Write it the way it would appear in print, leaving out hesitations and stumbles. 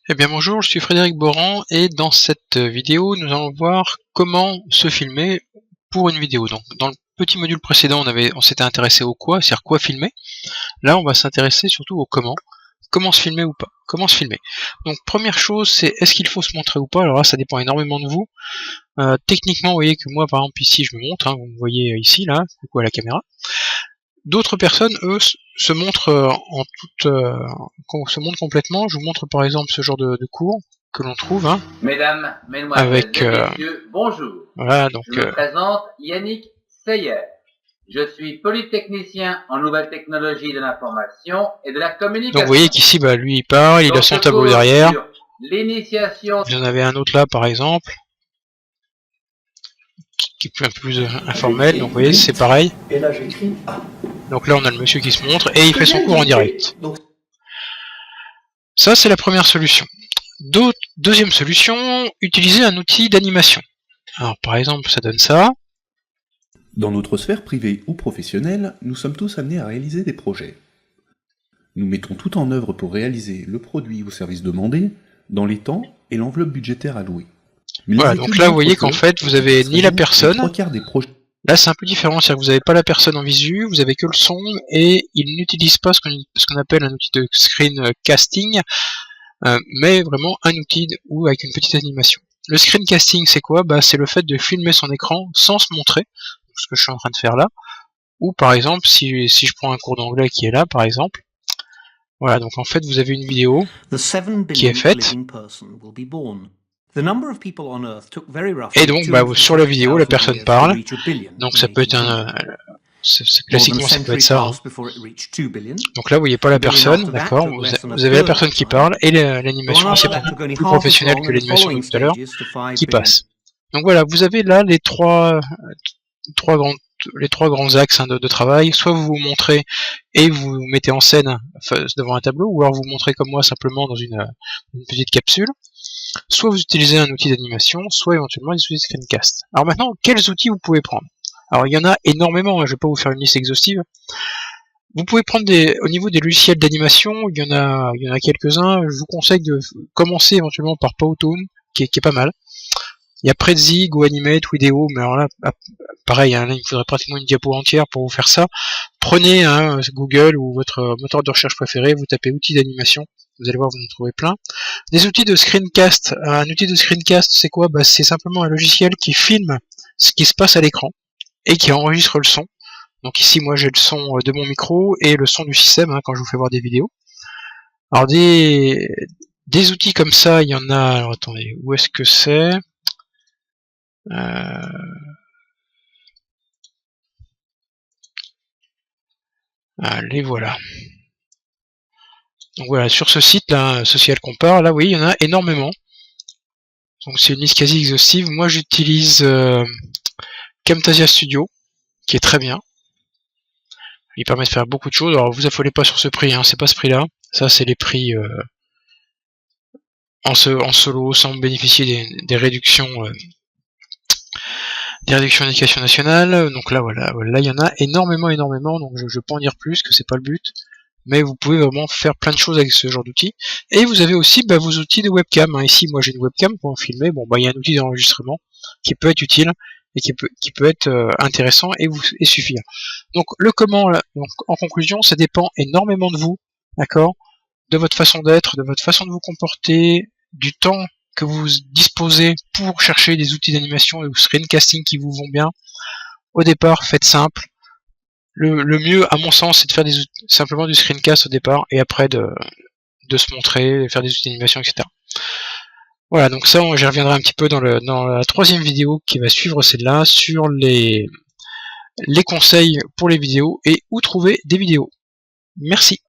Eh bien bonjour, je suis Frédéric Boran et dans cette vidéo nous allons voir comment se filmer pour une vidéo. Donc dans le petit module précédent on s'était intéressé au quoi, c'est-à-dire quoi filmer. Là on va s'intéresser surtout au comment. Comment se filmer ou pas. Comment se filmer. Donc première chose c'est est-ce qu'il faut se montrer ou pas. Alors là ça dépend énormément de vous. Techniquement vous voyez que moi par exemple ici je me montre, vous me voyez ici là, coucou à la caméra. D'autres personnes, eux, se montrent se montrent complètement. Je vous montre par exemple ce genre de cours que l'on trouve. Mesdames, Mesdemoiselles et Messieurs, bonjour. Voilà, donc, je me présente Yannick Seyer. Je suis polytechnicien en nouvelles technologies de l'information et de la communication. Donc vous voyez qu'ici, lui il parle, il a son tableau derrière. L'initiation. Vous en avez un autre là par exemple, qui est un peu plus informel. Donc vous voyez, c'est pareil. Et là j'écris A. Donc là on a le monsieur qui se montre et il fait son cours en direct. Ça c'est la première solution. Deuxième solution, utiliser un outil d'animation. Alors par exemple ça donne ça. Dans notre sphère privée ou professionnelle, nous sommes tous amenés à réaliser des projets. Nous mettons tout en œuvre pour réaliser le produit ou service demandé dans les temps et l'enveloppe budgétaire allouée. Voilà, donc là vous voyez qu'en fait vous avez ni la personne. Là c'est un peu différent, c'est-à-dire que vous n'avez pas la personne en visu, vous avez que le son, et il n'utilise pas ce qu'on appelle un outil de screen casting, mais vraiment un outil ou avec une petite animation. Le screen casting c'est quoi? C'est le fait de filmer son écran sans se montrer, ce que je suis en train de faire là, ou par exemple si je prends un cours d'anglais qui est là par exemple, voilà, donc en fait vous avez une vidéo qui est faite. Et donc sur la vidéo la personne parle, donc ça peut être classiquement ça peut être ça. Donc là vous voyez pas la personne, d'accord, vous avez la personne qui parle et l'animation, c'est plus professionnel que l'animation de tout à l'heure, qui passe. Donc voilà, vous avez là les trois grands axes de travail. Soit vous vous montrez et vous vous mettez en scène devant un tableau, ou alors vous montrez comme moi simplement dans une petite capsule. Soit vous utilisez un outil d'animation, soit éventuellement vous utilisez Screencast. Alors maintenant, quels outils vous pouvez prendre? Alors il y en a énormément, je ne vais pas vous faire une liste exhaustive. Vous pouvez prendre au niveau des logiciels d'animation, il y en a quelques-uns. Je vous conseille de commencer éventuellement par Powtoon, qui est pas mal. Il y a Prezi, GoAnimate, Wideo, mais alors là, pareil, là, il faudrait pratiquement une diapo entière pour vous faire ça. Prenez Google ou votre moteur de recherche préféré, vous tapez outils d'animation, vous allez voir, vous en trouvez plein. Des outils de screencast. Un outil de screencast, c'est quoi? C'est simplement un logiciel qui filme ce qui se passe à l'écran et qui enregistre le son. Donc ici, moi, j'ai le son de mon micro et le son du système quand je vous fais voir des vidéos. Alors des outils comme ça, il y en a. Alors attendez, où est-ce que c'est? Les voilà. Donc voilà, sur ce site là, Social Compare, là oui, il y en a énormément. Donc c'est une liste quasi exhaustive. Moi j'utilise Camtasia Studio, qui est très bien. Il permet de faire beaucoup de choses. Alors vous affolez pas sur ce prix, c'est pas ce prix-là. Ça c'est les prix en solo, sans bénéficier des réductions. Des réductions d'éducation nationale. Donc là voilà, il y en a énormément, donc je peux en dire plus, que c'est pas le but. Mais vous pouvez vraiment faire plein de choses avec ce genre d'outils. Et vous avez aussi vos outils de webcam. Ici, moi j'ai une webcam pour en filmer. Il y a un outil d'enregistrement qui peut être utile et qui peut être intéressant et suffire. Donc le comment, là, donc, en conclusion, ça dépend énormément de vous, d'accord, de votre façon d'être, de votre façon de vous comporter, du temps que vous disposez pour chercher des outils d'animation ou screencasting qui vous vont bien. Au départ, faites simple. Le mieux, à mon sens, c'est de faire simplement du screencast au départ, et après de se montrer, de faire des outils d'animation, etc. Voilà, donc ça, j'y reviendrai un petit peu dans la troisième vidéo qui va suivre celle-là, sur les conseils pour les vidéos, et où trouver des vidéos. Merci.